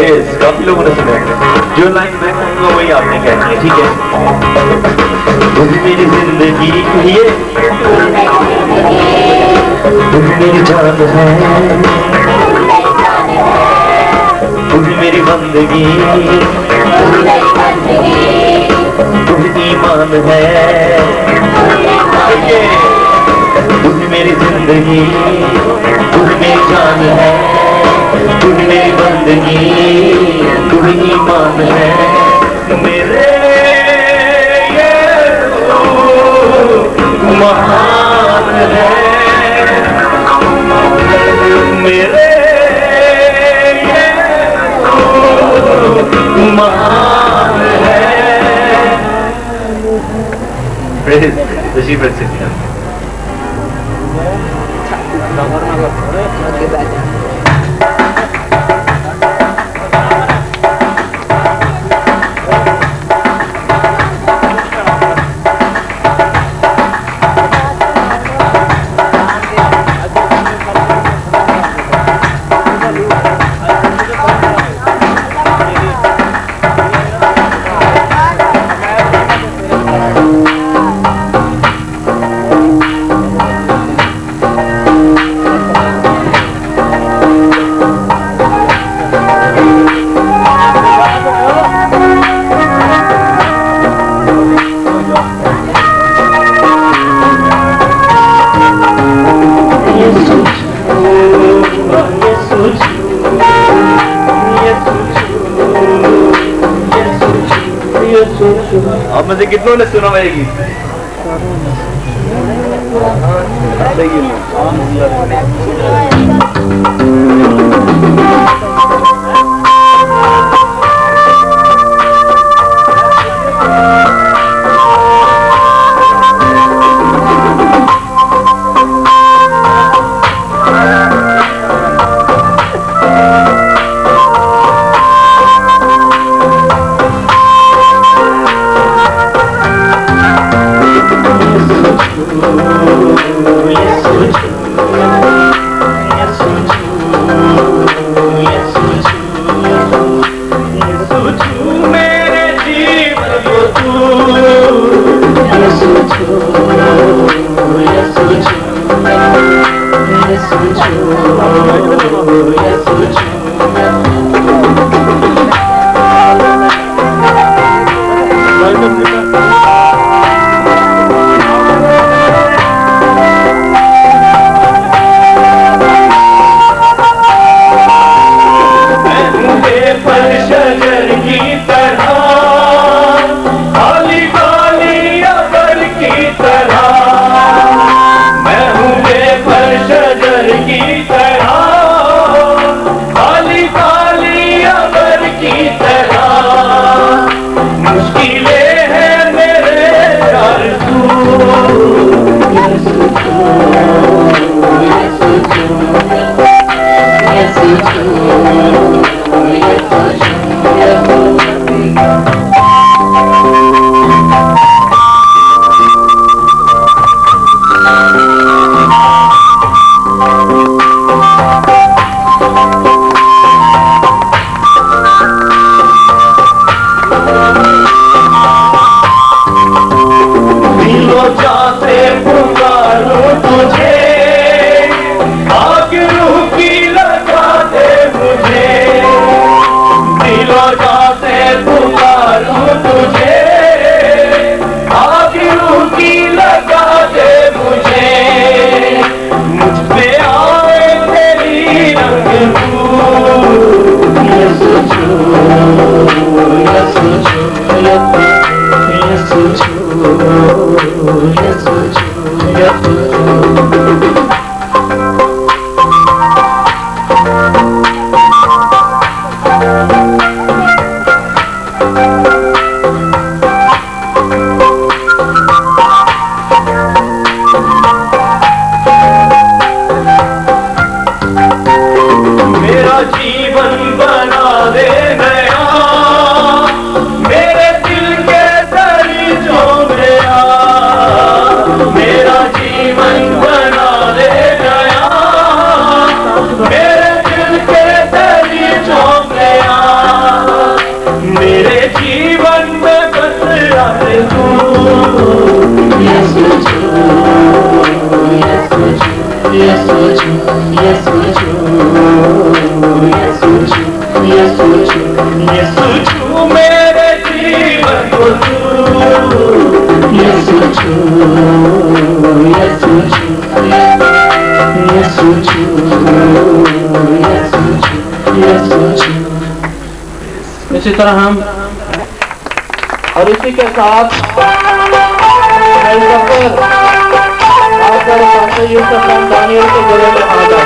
काफी लोगों ने सुना है। जो लाइन मैं कहूँगा वही आपने कहनी है, ठीक है? तुम मेरी जिंदगी ये तुम मेरी जान है, तुम मेरी बंदगी, तुम ईमान है, तुम मेरी जिंदगी, तुम मेरी जान है, तुम मेरी बंदगी, तुम ईमान है। मेरे ये महान है, मेरे ये महान है। आप में से कितनों ने सुना है ये गीत? मेरे दिल के दरिया اسی طرح ہم اور اسی کے ساتھ یوسف دانیل کے گلے میں آ جائے.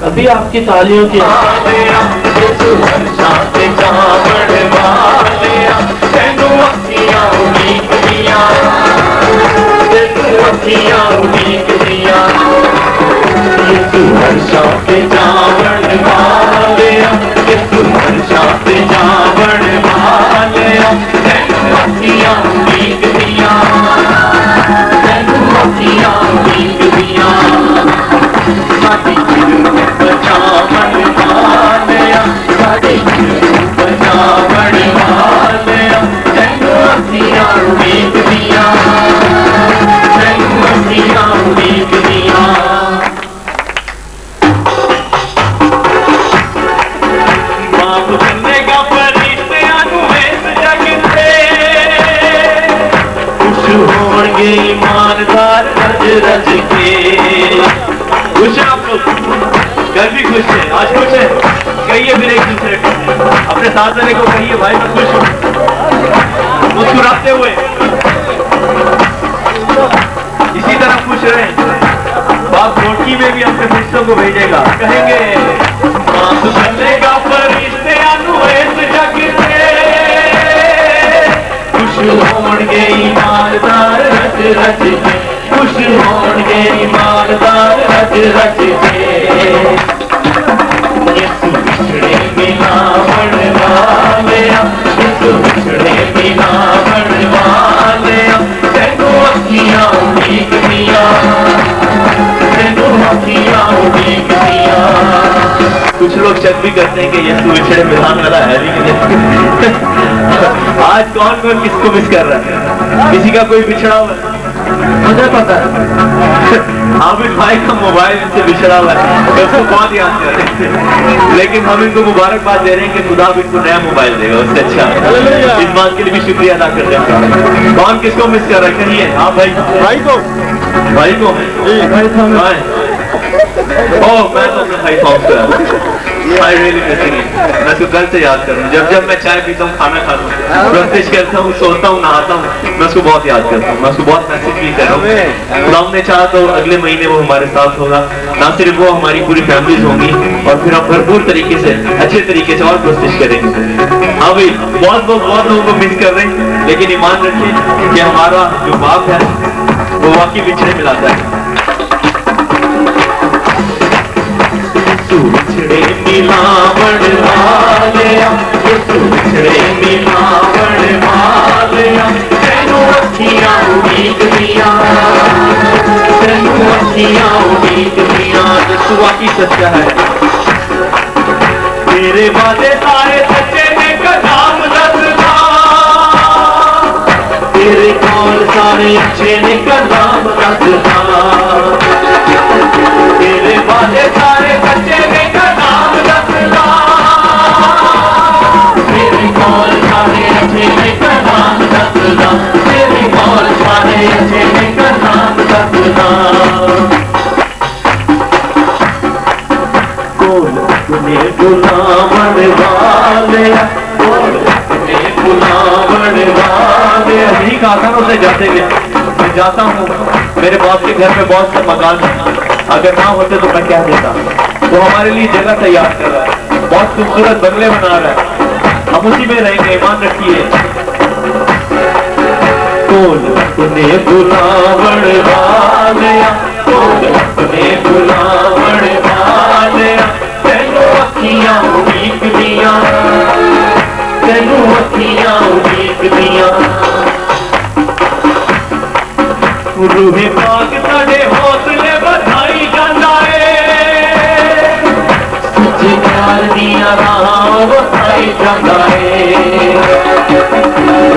ابھی آپ کی تالیوں کی ایماندار رج کے خوش ہیں آپ لوگ گھر بھی خوش ہیں آج خوش ہیں کہیے پھر ایک دوسرے کو اپنے ساتھ والے کو کہیے بھائی میں خوش ہوں مسکراتے ہوئے اسی طرح خوش رہیں باپ روٹی میں بھی اپنے فرشتوں کو بھیجے گا کہیں گے بننے کا فرشتے انویس جگ سے خوش ہون گے ایماندار رج رج کے خوش ہون گے ایماندار رج رج کے یسو بچھڑے ملاوڑ والے یسو بچھڑے ملاوڑ والے تینوں اکھیاں اڑیک دیا تینوں اکھیاں اڑیک دیا. کچھ لوگ چیک بھی کرتے ہیں کہ یسو بچھڑے ملانے والا ہے بھی نہیں. آج کون کون کس کو مس کر رہا ہے؟ کسی کا کوئی بچھڑا ہوا ہے مجھے پتا ہے عابد بھائی کا موبائل ان سے بچھڑا ہوا ہے اس کو بہت یاد کر رہے ہیں لیکن ہم ان کو مبارکباد دے رہے ہیں کہ خدا بھی ان کو نیا موبائل دے گا اس سے اچھا. اس بات کے لیے بھی شکریہ ادا کرتے ہیں. کون کس کو مس کر رہا ہے کہیے ہاں بھائی کو میں تو اپنے بھائی فارم سے میں اس کو کل سے یاد کروں جب میں چائے پیتا ہوں کھانا کھاتا ہوں برسش کرتا ہوں سوتا ہوں نہاتا ہوں میں اس کو بہت یاد کرتا ہوں میں اس کو بہت میسج بھی کر رہا ہوں. خدا نے چاہا تو اگلے مہینے وہ ہمارے ساتھ ہوگا نہ صرف وہ ہماری پوری فیملیز ہوں گی اور پھر ہم بھرپور طریقے سے اچھے طریقے سے اور کوشش کریں گے. ہاں بھائی بہت لوگوں کو مس کر رہے ہیں لیکن ایمان رکھیں کہ ہمارا جو باپ ہے وہ واقعی بچھڑے ملاتا ہے. بچھڑے ملاوڑ والے بچھڑے ملاوڑ والے تینوں اکھیاں اڑیک دیا تینوں اکھیاں اڑیک دیا. یسوع واقعی سچا ہے تیرے وعدے سارے سچے نے کلام رکھنا تیرے قول سارے اچھے نے کلام رکھنا تیرے وعدے سارے سچے نے کلام رکھنا تیرے قول سارے اچھے نے کلام رکھنا تیرے قول سارے اچھے نے کلام رکھنا. کول اپنے بلاوڑ والے کول اپنے بلاوڑ والے یہی کہا تھا اسے جاتے گئے میں جاتا ہوں میرے باپ کے گھر میں بہت سے مکان ہیں اگر نہ ہوتے تو میں کیا دیتا. وہ ہمارے لیے جگہ تیار کر رہا ہے بہت خوبصورت بنگلے بنا رہا ہے ہم اسی میں رہیں گے ایمان رکھیے. کول اپنے بلاوڑ والے کول اپنے بلاوڑ والے تینوں اکھیاں اڑیک دیا रूह पाक साडे हौसले बढ़ाई जांदा है सच्चे प्यार दियां राहां वखाई जांदा है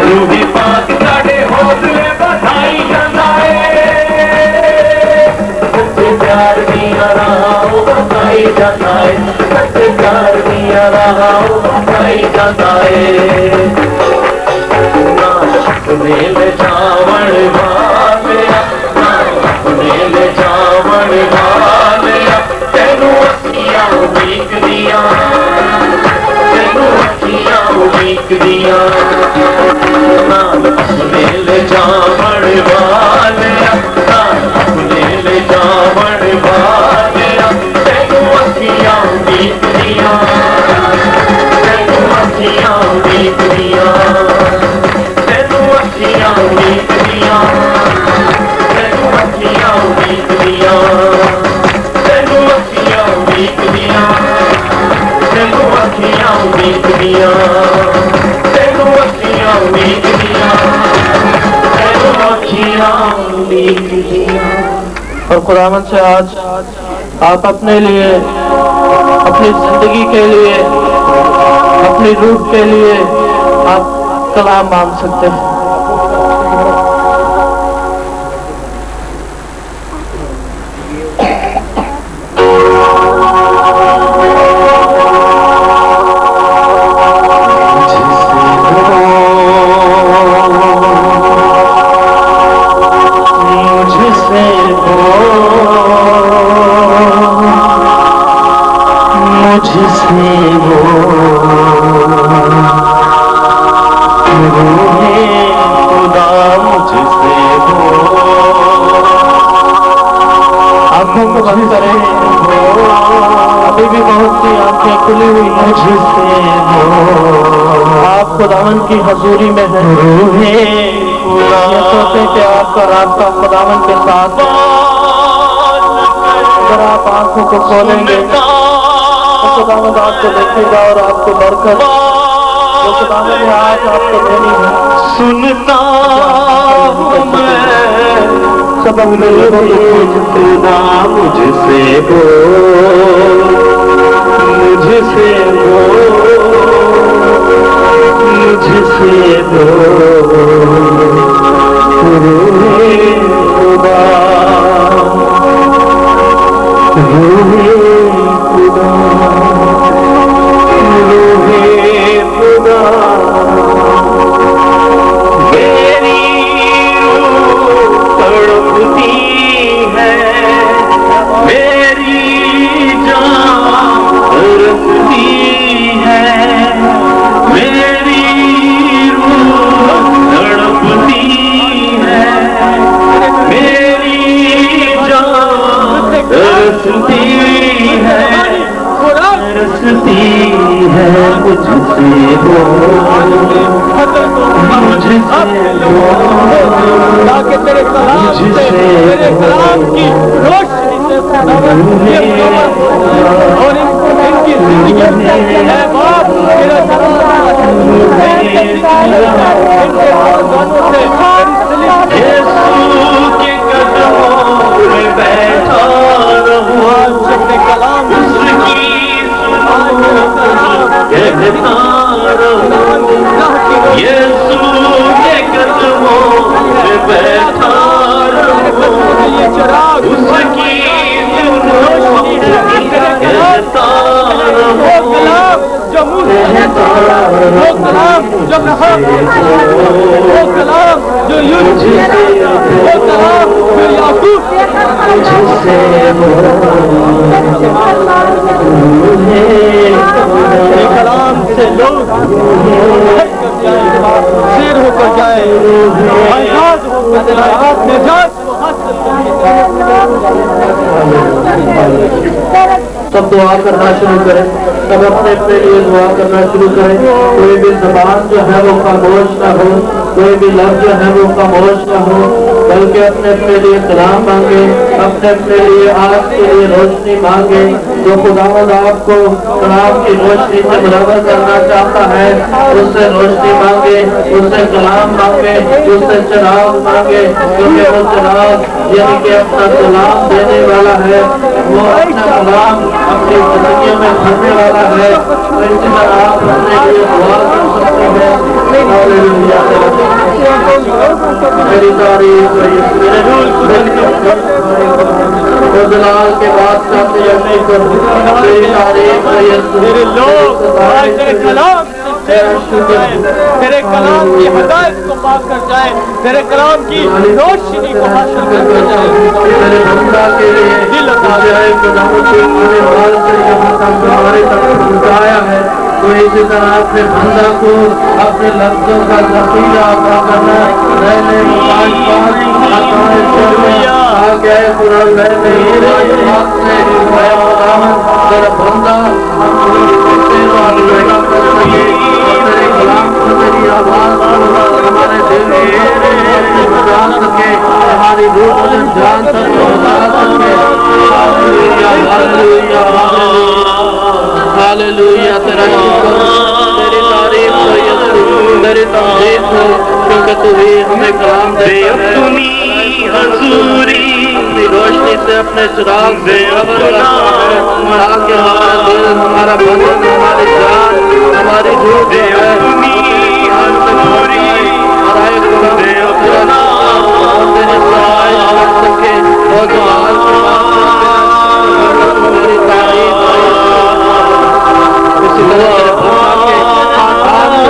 रूह पाक साडे हौसले बढ़ाई जांदा है सच्चे प्यार दियां राहां वखाई जांदा है सच्चे प्यार दियां राहां वखाई जांदा है अपने ले जावण वालिया ना अपने ले जावण वालिया तेनू अखियां उड़ीकदियां तेनू अखियां उड़ीकदियां ना अपने ले जावण वालिया ना अपने ले जावण वालिया तेनू अखियां उड़ीकदियां तेनू अखियां उड़ीकदियां अखियां उड़ीकदियां तेनू अखियां उड़ीकदियां तेनू अखियां उड़ीकदियां तेनू अखियां उड़ीकदियां तेनू अखियां उड़ीकदियां तेनू अखियां उड़ीकदियां। और खुदावंद से आज आप अपने लिए, अपनी जिंदगी के लिए, अपनी रूह के लिए आप कलाम मांग सकते हैं। अभी भी बहुत सी आंखें खुली हुई हैं आप खुदावन की हजूरी में हैं ये सोचें कि आपका रास्ता खुदावन के साथ अगर आप आंखों को खोलेंगे तो खुदावन आपको देखेगा और आपको बरकत जो खुदावन ने आज आपको देनी है सुनता हूँ मैं सबक खुदा मुझसे बोल मुझसे बोल मुझसे बोल खुदा खुदा खुदा मेरी तड़पती है मेरी जान तरसती है मेरी रूह तड़पती है मेरी जान तरसती है मुझसे ताकि तेरे कलाम से तेरे कलाम की रोशनी से और इनकी जिंदगी है बाप तेरा यीशु के कदमों में बैठा रहूं अपने कलाम उसकी कहता रहूं यीशु के कदमों में बैठा रहूं उसकी कहता रहूं जो वो कलाम जो कहा वो कलाम जो यूसुफ वो कलाम जो याकूब कलाम से लोग सिर होकर जाए आजाद होकर जाए निजात सब दुआ करना शुरू करें सब अपने अपने लिए दुआ करना शुरू करें कोई भी जबान जो है वो खामोश ना हो कोई भी लफ्ज जो है वो खामोश ना हो बल्कि अपने अपने लिए कलाम मांगे, अपने अपने लिए आग के लिए रोशनी मांगे। तो खुदावंद आपको कलाम की रोशनी से बराबर करना चाहता है, उससे रोशनी मांगे, उससे कलाम मांगे, उससे चिराग मांगे, क्योंकि वो चिराग यानी कि अपना कलाम देने वाला है, वो अपना कलाम अपनी जिंदगी में भरने वाला है। तो इसी तरह आप अपने लिए दुआ कर सकते हैं। हालेलुया, मेरी तारीफ जलाल के बाद मेरी तारीफ तेरे लोग आज तेरे कलाम तेरे कलाम की हिदायत को पाकर जाए, तेरे कलाम की रोशनी को हासिल करके जाए। मेरे बंदा के लिए दिल है हमारे तक पहुंचाया है, तो इसी तरह अपने बंदा को अपने लफ्जों का जखीरा अता करना, रहने तेरा बंदा तेरी आवाज हमारे दिल में जान सके, हमारी रूह जान सके। हालेलुया, तेरा शुक्र, तेरी तारीफ हो यीशु, तेरी तमजीद हो, क्योंकि तू ही हमें कलाम देता है। अपनी रोशनी से अपने चिराग से खबर करता है, ताकि हमारा दिल, हमारा बदन, हमारी जान, हमारी रूह जो है तेरे सहाय कर सके। और जो आज के बाद मेरी तारीफ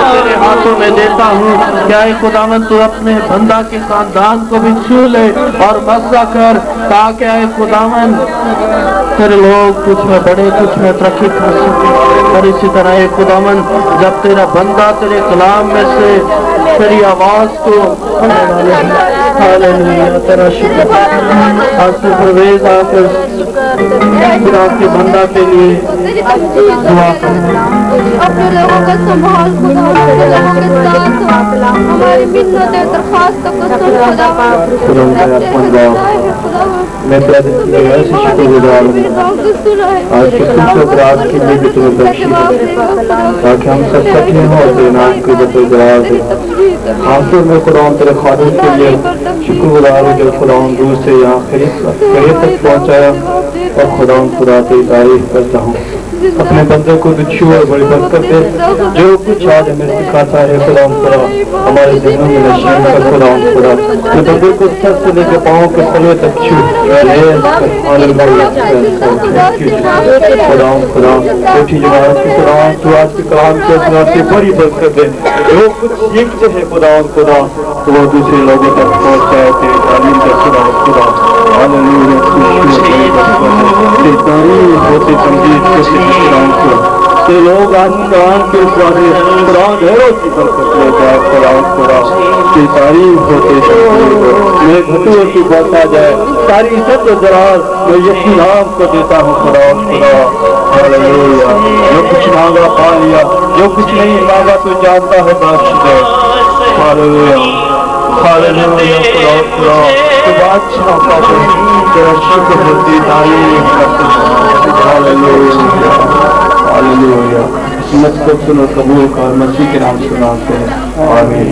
तेरे हाथों में देता हूँ। क्या खुदावन तू अपने बंदा के खानदान को भी छू ले और मस्सा कर, ताकि आए खुदावन तेरे लोग कुछ में बड़े, कुछ में तरक्की कर सके। और इसी तरह खुदावन जब तेरा बंदा तेरे कलाम में से तेरी आवाज को हालेलुया, तेरा शुक्र। आज से परवेज आकर के बंदा के लिए दुआ अपने लोगों का संभाल खुदा, अपने लोगों के साथ हमारी मिन्नतें दरखास्त को सुन खुदा। मैं शुक्रगुजार हूँ आज के खुश रात के लिए भी तुम्हें ताकि हम सब सके हों और तेरे नाम के बदले जवाब दें। आखिर में खुदा तेरे खालिद के लिए शुक्रगुजार हूँ जो खुदा दूर से यहाँ खरीद तक पहुँचाया, और खुदा तेरी तारीफ करता हूँ। अपने बंदे को दुच्छू और बड़ी बरकत दे, जो कुछ आज हमें सिखाता है खुदा हमारे दिनों में नशीन कर खुदा तो बंदे को सर से लेकर पाँव के तलवे तक छू खुदा छोटी जमात की खुदा तू आज के कलाम के असरात से बड़ी बरकत दे, जो कुछ सीखते हैं खुदा तो वो दूसरे लोगों तक पहुँचाए तेरी तालीम का खुदा होते संगीत के लोग आज कुरान के कुरान ढेरों की बरकत ले जाए खुदा की तारीफ होते मैं घटुओं की बढ़ता जाए सारी सब जरार मैं यही नाम को देता हूँ खुदा हालेलुया। जो कुछ मांगा पा लिया, जो कुछ नहीं मांगा तो जानता है बख्श दे। हालेलुया हालेलुया खुदा तो बादशाह का तेरा शुक्र होती तारीफ करते हैं। Hallelujah hallelujah. सुन्नत को सुनो कबूल कर, मसीह के नाम सुनाते हैं। आमीन।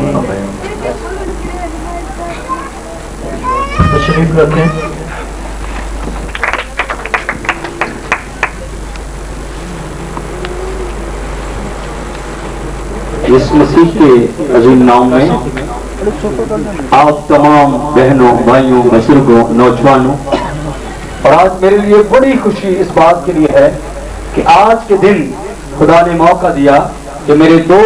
तशरीफ रखें। इस मसीह के अजीम नाम में आप तमाम बहनों, भाइयों, बुजुर्गों, नौजवानों, और आज मेरे लिए बड़ी खुशी इस बात के लिए है कि आज के दिन खुदा ने मौका दिया कि मेरे दो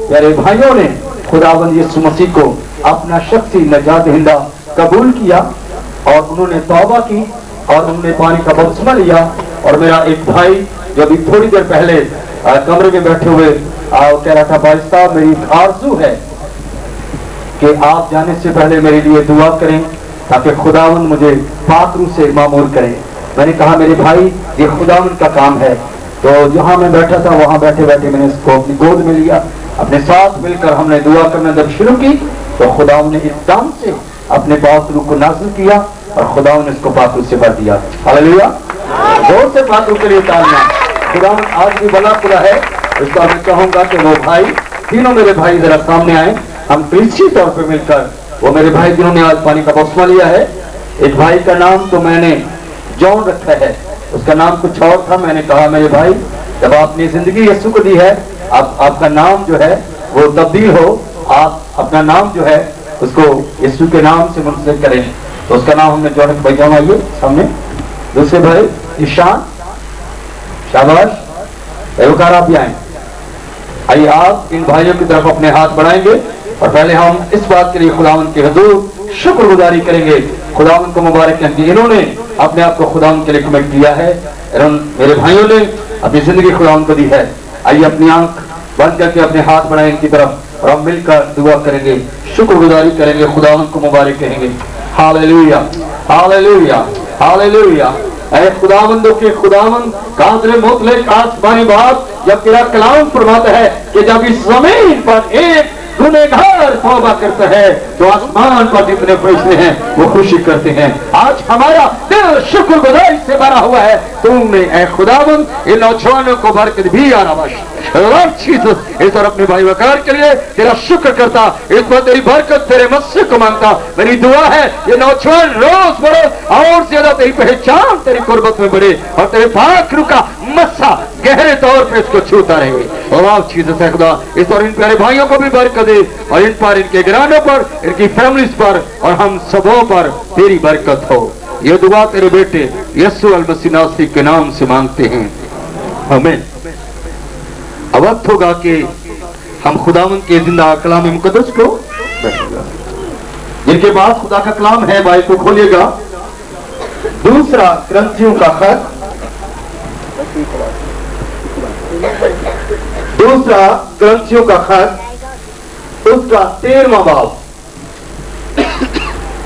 प्यारे भाइयों ने खुदावंद यीशु मसीह को अपना शख्सी नजात दहिंदा कबूल किया और उन्होंने तौबा की और उन्होंने पानी का बपतिस्मा लिया। और मेरा एक भाई जो अभी थोड़ी देर पहले कमरे में बैठे हुए कह रहा था, भाई साहब मेरी आरज़ू है कि आप जाने से पहले मेरे लिए दुआ करें ताकि खुदावंद मुझे पाक रूह से मामूर करें। मैंने कहा मेरे भाई ये खुदावंद का काम है। तो जहाँ मैं बैठा था वहाँ बैठे बैठे मैंने इसको अपनी गोद में लिया, अपने साथ मिलकर हमने दुआ करना जब शुरू की तो खुदावंद ने एकदम से अपने पाक रूह को नाज़िल किया और खुदा ने इसको पाक रूह से भर दिया। हालेलुया, जोर से पाक रूह के लिए तालियां। खुदा आज भी बड़ा खुदा है। इसका मैं कहूंगा कि वो भाई, तीनों मेरे भाई जरा सामने आए, हम कृषि तौर पे मिलकर, वो मेरे भाई जिन्होंने आज पानी का बपतिस्मा लिया है, एक भाई का नाम तो मैंने जॉन रखा है, उसका नाम कुछ और था। मैंने कहा मेरे भाई, जब आपने जिंदगी यीशु को दी है, आपका नाम जो है वो तब्दील हो, आप अपना नाम जो है उसको यीशु के नाम से मुंसलिक करें। तो उसका नाम हमने जॉन भाई, जॉन आइए सामने। दूसरे भाई ईशान, शाबाश, एवकार आप भी आए। आइए आप इन भाइयों की तरफ अपने हाथ बढ़ाएंगे और पहले हम इस बात के लिए खुदावंद के हुजूर शुक्रगुजारी करेंगे। खुदावंद को मुबारक कहें कि इन्होंने अपने आप को खुदावंद के लिए कमिट किया है, मेरे भाइयों ने अपनी जिंदगी खुदावंद को दी है। आइए अपनी आंख बंद करके अपने हाथ बढ़ाएं इनकी तरफ और हम मिलकर दुआ करेंगे, शुक्रगुजारी करेंगे, खुदावंद को मुबारक कहेंगे। Hallelujah, hallelujah, hallelujah. ऐ खुदावंदों के खुदावंद, कादर मुतलक आसमानी बाप, जब तेरा कलाम फरमाता है कि जब इस जमीन पर एक गुनहगार तौबा करता है तो आसमान पर जितने फरिश्ते हैं वो खुशी करते हैं। आज हमारा दिल शुक्रगुजारी से भरा हुआ है। तुमने ऐ खुदावंद इन नौजवानों को बरकत भी आरामश इस और अपने भाई वकार के लिए तेरा शुक्र करता, इस पर तेरी बरकत तेरे मस्से को मांगता। मेरी दुआ है ये नौजवान रोज बढ़े और ज्यादा तेरी पहचान तेरी कुर्बत में बढ़े और तेरे पाक रूह का मस्सा गहरे तौर पे इसको छूता रहे। और आप चीजें से खुदा इस और इन प्यारे भाइयों को भी बरकत दे और इन पर, इनके घरानों पर, इनकी फैमिलीज पर और हम सबों पर तेरी बरकत हो। ये दुआ तेरे बेटे यीशु अल मसीह नासरी के नाम से मांगते हैं, आमीन। अब वक्त होगा कि हम खुदावंद के जिंदा कलाम मुकद्दस को, जिनके पास खुदा का कलाम है, बाइबल को खोलिएगा। दूसरा ग्रंथियों का खत, दूसरा ग्रंथियों का खत, उसका 13वां बाब।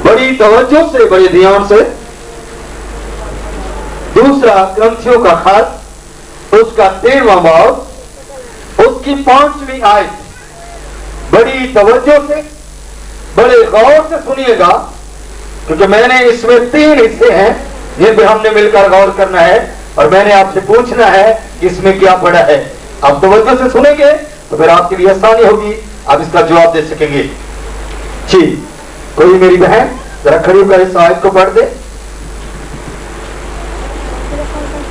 बड़ी तवज्जो से, बड़े ध्यान से, दूसरा ग्रंथियों का खत, उसका 13वां बाब, उसकी 5वीं आयत। बड़ी तवज्जो से, बड़े गौर से सुनिएगा, क्योंकि मैंने इसमें 3 हिस्से हैं जिन पे हमने मिलकर गौर करना है और मैंने आपसे पूछना है कि इसमें क्या पड़ा है। आप तवज्जो से सुनेंगे तो फिर आपके लिए आसानी होगी, आप इसका जवाब दे सकेंगे। जी, कोई मेरी बहन जरा खड़ी होकर इस आयत को पढ़ दे।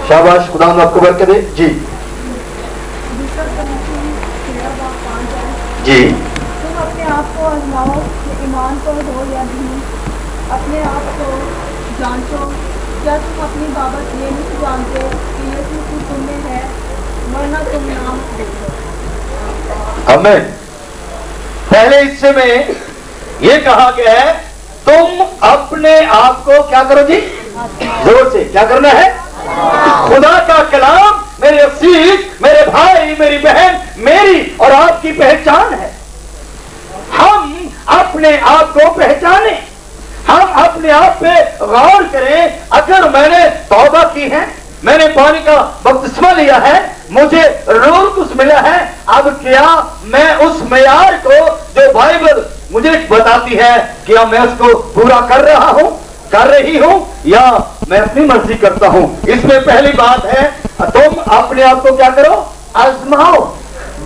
शाबाश, खुदा आपको बरकत दे। जी जी। तुम अपने आप को आजमाओ कि ईमान को हो या नहीं, अपने आप को जांचो, क्या तुम अपनी बाबत ये नहीं जानते कि यीशु की तुम में है, वरना तुम नाम देखो। आमीन। पहले हिस्से में ये कहा गया है, तुम अपने आप को क्या करो जी, जोर से क्या करना है। खुदा का कलाम मेरे असीस, मेरे भाई, मेरी बहन, मेरी और आपकी पहचान है। हम अपने आप को पहचाने, हम अपने आप पे गौर करें। अगर मैंने तौबा की है, मैंने पानी का बपतिस्मा लिया है, मुझे रूह कुछ मिला है, अब क्या मैं उस मेयार को जो बाइबल मुझे बताती है क्या मैं उसको पूरा कर रहा हूं, कर रही हूं, या मैं अपनी मर्जी करता हूं। इसमें पहली बात है, तुम अपने आप को क्या करो, आजमाओ।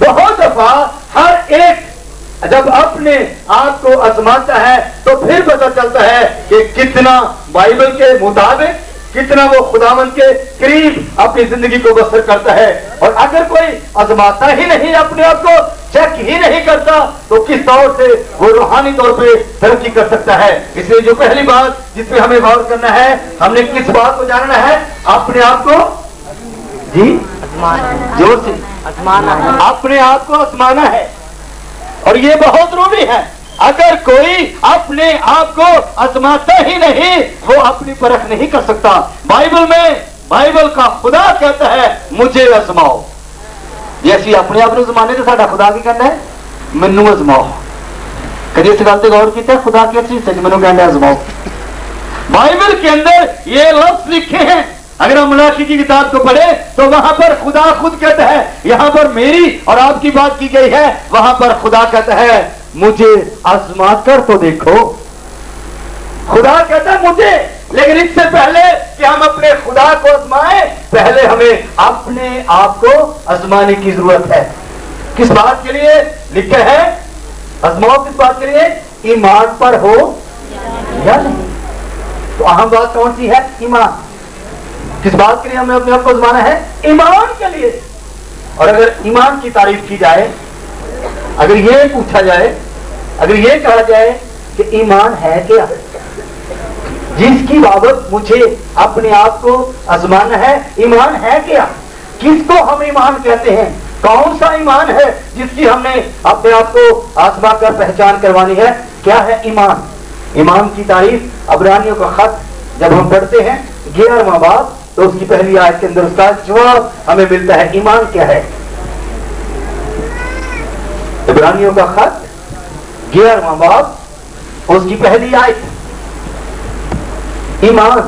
बहुत दफा हर एक जब अपने आप को आजमाता है तो फिर पता चलता है कि कितना बाइबल के मुताबिक, कितना वो खुदावंद के करीब अपनी जिंदगी को बसर करता है। और अगर कोई आजमाता ही नहीं, अपने आप को चेक ही नहीं करता, तो किस तौर से वो रूहानी तौर पे तरक्की कर सकता है। इसलिए जो पहली बात जिसपे हमें गौर करना है, हमने किस बात को जानना है, अपने आप को जी जोर से अपने आप को आजमाना है। और ये बहुत जरूरी है। अगर कोई अपने आप को आजमाता ही नहीं, वो अपनी परख नहीं कर सकता। बाइबल में, बाइबल का खुदा कहता है मुझे आजमाओ। जैसी अपने आप आजमाने तो साडा खुदा की कहना है मैनू आजमाओ। कभी इस गल से गौर किया, खुदा की चीज से मैनू कहना आजमाओ। बाइबल के अंदर ये लफ्ज लिखे हैं, अगर हम मलाकी की किताब को पढ़े तो वहां पर खुदा खुद कहता है, यहां पर मेरी और आपकी बात की गई है, वहां पर खुदा कहता है मुझे आजमा कर तो देखो। खुदा कहता है मुझे, लेकिन इससे पहले कि हम अपने खुदा को आजमाएं, पहले हमें अपने आप को आजमाने की जरूरत है। किस बात के लिए लिखा है? आजमाओ किस बात के लिए? ईमान पर हो या नहीं। तो अहम बात कौन सी है? ईमान। किस बात के लिए हमें अपने आप को आजमाना है? ईमान के लिए। और अगर ईमान की तारीफ की जाए, अगर ये पूछा जाए, अगर ये कहा जाए कि ईमान है क्या, जिसकी बाबत मुझे अपने आप को आजमाना है, ईमान है क्या? किसको हम ईमान कहते हैं? कौन सा ईमान है जिसकी हमने अपने आप को आजमा कर पहचान करवानी है? क्या है ईमान? ईमान की तारीफ इब्रानियों का खत जब हम पढ़ते हैं 11वां बाब, तो उसकी पहली आयत के अंदर उसका जवाब हमें मिलता है। ईमान क्या है? इब्रानियों का खत 11वां बाब, उसकी पहली आयत। ईमान।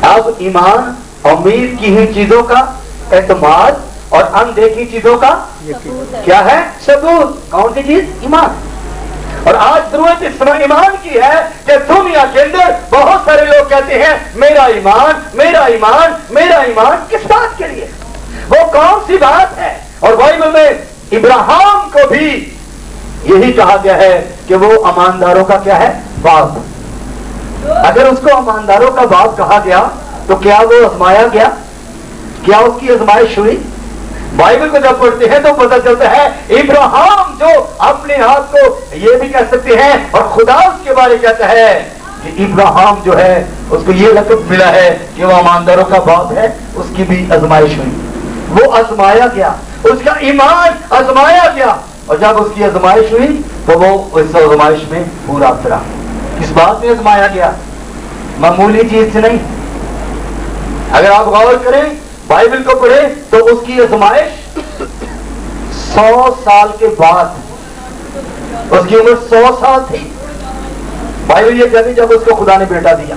अब ईमान उम्मीद की हुई चीजों का एतमाद और अनदेखी चीजों का क्या है? सबूत। कौन सी चीज? ईमान। और आज जरूरत इस समय ईमान की है कि दुनिया के अंदर बहुत सारे लोग कहते हैं मेरा ईमान, मेरा ईमान, मेरा ईमान। किस बात के लिए? वो कौन सी बात है? और बाइबल में इब्राहिम को भी यही कहा गया है कि वो ईमानदारों का क्या है? बाप। अगर उसको ईमानदारों का बाप कहा गया तो क्या वो आजमाया गया? क्या उसकी आजमाइश हुई? बाइबल को जब पढ़ते हैं तो पता चलता है इब्राहिम जो अपने आप को ये भी कह सकते हैं, और खुदा उसके बारे में कहता है कि इब्राहिम जो है उसको ये लक़ब मिला है कि वो ईमानदारों का बाप है। उसकी भी आजमाइश हुई, वो आजमाया गया, उसका ईमान आजमाया गया, और जब उसकी आजमाइश हुई तो वो उस आजमाइश में पूरा उतरा। किस बात में आजमाया गया? मामूली चीज से नहीं। अगर आप गौर करें, बाइबल को पढ़े, तो उसकी आजमाइश 100 साल के बाद, उसकी उम्र 100 साल थी। बाइबल ये कहती जब उसको खुदा ने बेटा दिया,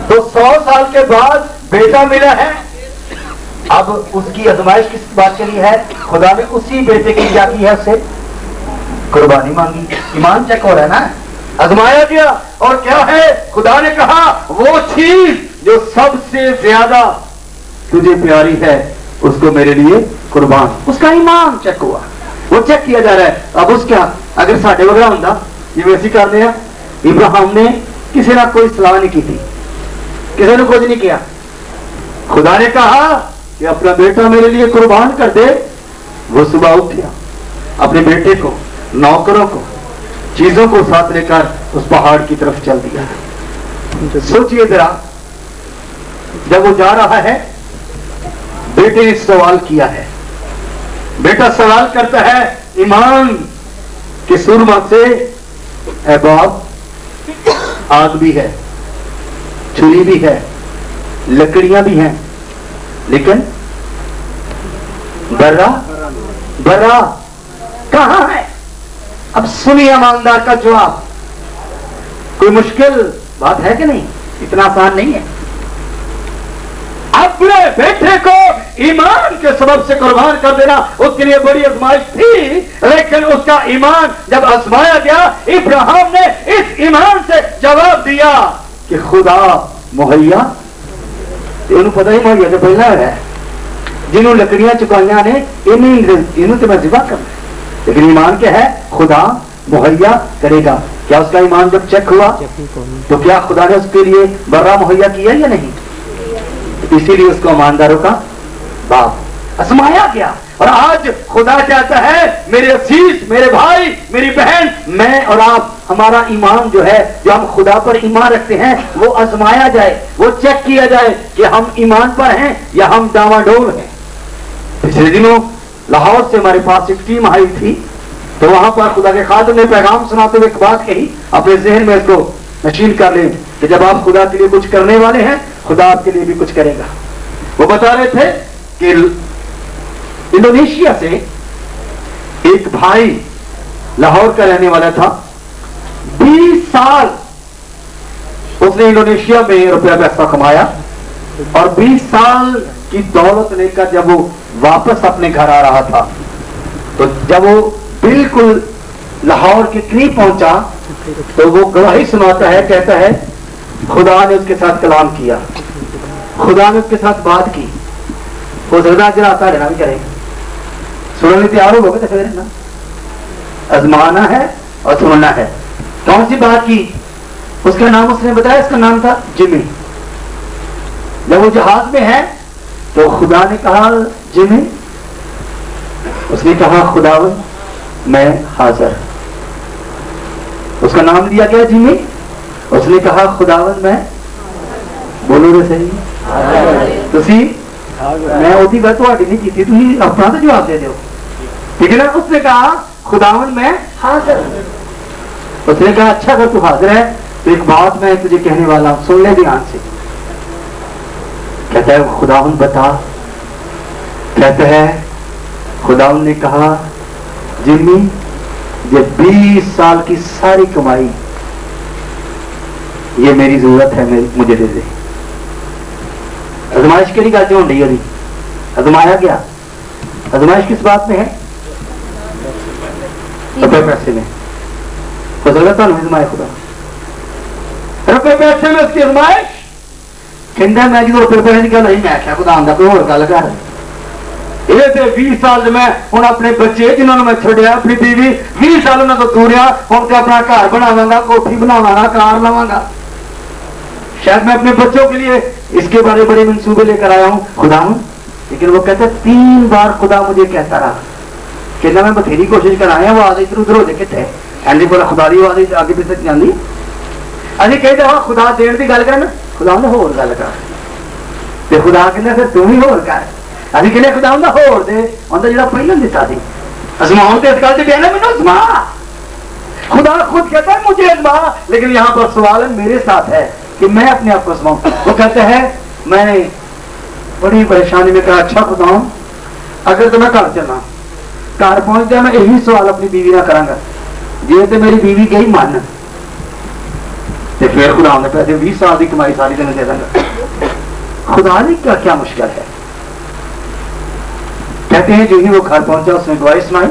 तो 100 साल के बाद बेटा मिला है। अब उसकी आजमाइश किस बात के लिए है? खुदा ने उसी बेटे की क्या की है? उससे कुर्बानी मांगी। ईमान चेक हो रहा है ना? आजमाया गया, और क्या है? खुदा ने कहा वो चीज जो सबसे ज्यादा तुझे प्यारी है उसको मेरे लिए कुर्बान। उसका ईमान चेक हुआ, वो चेक किया जा रहा है। अब उसका अगर साढ़े वगैरह होता ये वैसे कर दिया। इब्राहिम ने किसी ना कोई सलाह नहीं की थी, किसी ने कुछ नहीं किया। खुदा ने कहा कि अपना बेटा मेरे लिए कुर्बान कर दे। वो सुबह उठ गया, अपने बेटे को, नौकरों को, चीजों को साथ लेकर उस पहाड़ की तरफ चल दिया। सोचिए जरा, जब वो जा रहा है, बेटे ने सवाल किया है। बेटा सवाल करता है ईमान के सुरमा से, ऐ बाप, आग भी है, छुरी भी है, लकड़ियां भी हैं, लेकिन बर्रा बर्रा कहां है? अब सुनिए ईमानदार का जवाब। कोई मुश्किल बात है कि नहीं? इतना आसान नहीं है। अपने बेटे को ईमान के सबब से कुर्बान कर देना उसके लिए बड़ी आजमाइश थी, लेकिन उसका ईमान जब आजमाया गया, इब्राहिम ने इस ईमान से जवाब दिया कि खुदा मुहैया, इन्होंने पता ही मुहैया तो पहला है, जिन्होंने लकड़ियां चुकाइया ने इन्होंने तो मैं जिबा करना, लेकिन ईमान क्या है? खुदा मुहैया करेगा। क्या उसका ईमान जब चेक हुआ तो क्या खुदा ने उसके लिए बर्रा मुहैया किया या नहीं? इसीलिए उसको ईमानदारों का बाप आजमाया गया। और आज खुदा चाहता है मेरे अजीज, मेरे भाई, मेरी बहन, मैं और आप, हमारा ईमान जो है, जो हम खुदा पर ईमान रखते हैं, वो आजमाया जाए, वो चेक किया जाए कि हम ईमान पर हैं या हम डावाडोल हैं। पिछले दिनों लाहौर से हमारे पास एक टीम आई थी, तो वहां पर खुदा के खादिम ने पैगाम सुनाते हुए एक बात कही, अपने जहन में इसको नशीन कर ले कि जब आप खुदा के लिए कुछ करने वाले हैं, खुदा आपके लिए भी कुछ करेगा। वो बता रहे थे कि इंडोनेशिया से एक भाई लाहौर का रहने वाला था, 20 साल उसने इंडोनेशिया में रुपया पैसा कमाया, और 20 साल की दौलत लेकर जब वो वापस अपने घर आ रहा था, तो जब वो बिल्कुल लाहौर के करीब पहुंचा तो वो गवाही सुनाता है, कहता है खुदा ने उसके साथ कलाम किया, खुदा ने उसके साथ बात की। हो सकता है जरा आता भी करेगा, सुनने तैयार हो गए तो फिर ना आजमाना है और सुनना है। कौन सी बात की? उसका नाम उसने बताया, इसका नाम था जिमी। जब वो जहाज में है तो खुदा ने कहा जिमी, उसने कहा खुदावन मैं हाजिर। उसका नाम दिया गया जिमी, उसने कहा खुदावन मैं, बोलो रे सही तुसी मैं ओदी गल तुहाडी नहीं की, तुसी अपना तो जवाब दे दो, ठीक है ना। उसने कहा खुदावन मैं हाजिर। उसने कहा अच्छा अगर तू हाजिर है तो एक बात मैं तुझे कहने वाला हूं, सुन ले ध्यान से। कहता है खुदावन बता। कहता है खुदावन ने कहा जिम्मी ये 20 साल की सारी कमाई ये मेरी जरूरत है, मुझे दे दे। आजमाइश केड़ी गल हों रही है, आजमाया गया। आजमाइश किस बात में है? रुपए पैसे में। हो सकता तुम आजमाए खुदा, रुपए पैसे में उसकी आजमाइश। कहता मैं जो रुपए पैसे की गल नहीं, मैं आख्या खुदा आंदा कोई होर गल कर। ये 20 साल मैं हूँ अपने बच्चे जिन्होंने मैं छोड़िया, अपनी बीवी 20 साल उन्होंने तो दूरिया, हूँ तो अपना घर बनावांगा, कोठी बनावांगा, कार लवांगा। शायद मैं अपने बच्चों के लिए इसके बड़े बड़े मंसूबे लेकर आया हूँ खुदा हूँ। लेकिन वो कहता 3 बार खुदा मुझे कहता रहा, कहना मैं बथेरी कोशिश कर आया, वो आवाज इधर उधर हो जाए कितने एंडी बोला खुदा की आवाज आगे पीछे जाती। अभी कहते हाँ खुदा देने की गल कर, खुदा ने होर गल कर, खुदा कहना फिर तू ही होर कर। अभी कहने खुदा होर दे, जो पहले दिता सी अजमाओ तो इस गल से कहना मैंने अजमा। खुदा खुद कहता है मुझे अजमा, लेकिन यहाँ पर सवाल मेरे साथ है कि मैं अपने आप को आजमाऊं। वो कहता है मैं बड़ी परेशानी में कहा अच्छा खुदा अगर तो मैं घर चलना, घर पहुंच गया मैं यही सवाल अपनी बीवी ना करांगा, जे तो मेरी बीवी गई मन तो फिर खुदा ने पैसे 20 साल की कमाई सारी दिन दे देंगे। खुदा ने क्या मुश्किल है। कहते हैं जो ही वो घर पहुंचा उसने दुआई सुनाई,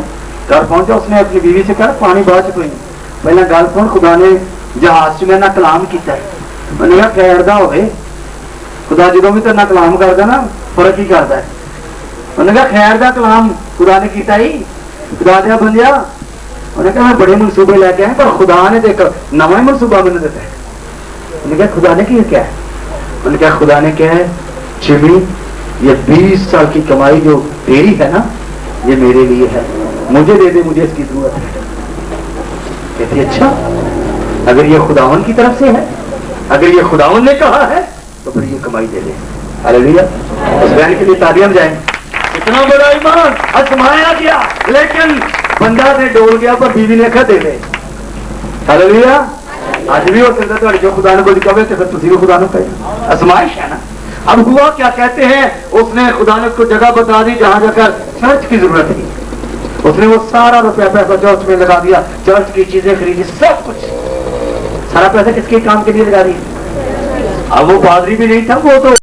घर पहुंचा उसने अपनी बीवी से कहा पानी बाद कोई नहीं, पहला गल सुन खुदा ने जहाज में ना कलाम किया। मैंने कहा खैरदा हो खुदा जो भी तेना कलाम करता ना फर्क ही करता है। उन्हें कहा खैर का कलाम खुदा ने किया ही, खुदा दिया बंदिया। उन्हें कहा मैं बड़े मनसूबे लेके आए पर खुदा ने देख नवा ही मनसूबा मैंने देता है। उन्हें कहा खुदा ने क्या है? उन्हें कहा खुदा ने क्या है जिमी ये 20 साल की कमाई जो तेरी है ना ये मेरे लिए है, मुझे दे दे, मुझे इसकी जरूरत है। कहती अच्छा अगर ये खुदावन की तरफ से है, अगर ये खुदावन ने कहा है तो फिर ये कमाई दे दे। हालेलुया। उस बहन के लिए तालियां जाएं। इतना बड़ा ईमान आजमाया गया लेकिन बंदा से डोल गया पर बीवी ने कहा दे दे। हालेलुया। आज भी हो सकता है जो खुदा ने कोई कहे तो फिर तुसी भी खुदा ने कहे, आजमाइश है ना। अब हुआ क्या कहते हैं उसने खुदा ने उसको जगह बता दी जहां जाकर चर्च की जरूरत थी। उसने वो सारा रुपया पैसा चर्च में लगा दिया, चर्च की चीजें खरीदी, सब कुछ सारा पैसा किसके काम के लिए लगा दिया। अब वो पादरी भी नहीं था, वो तो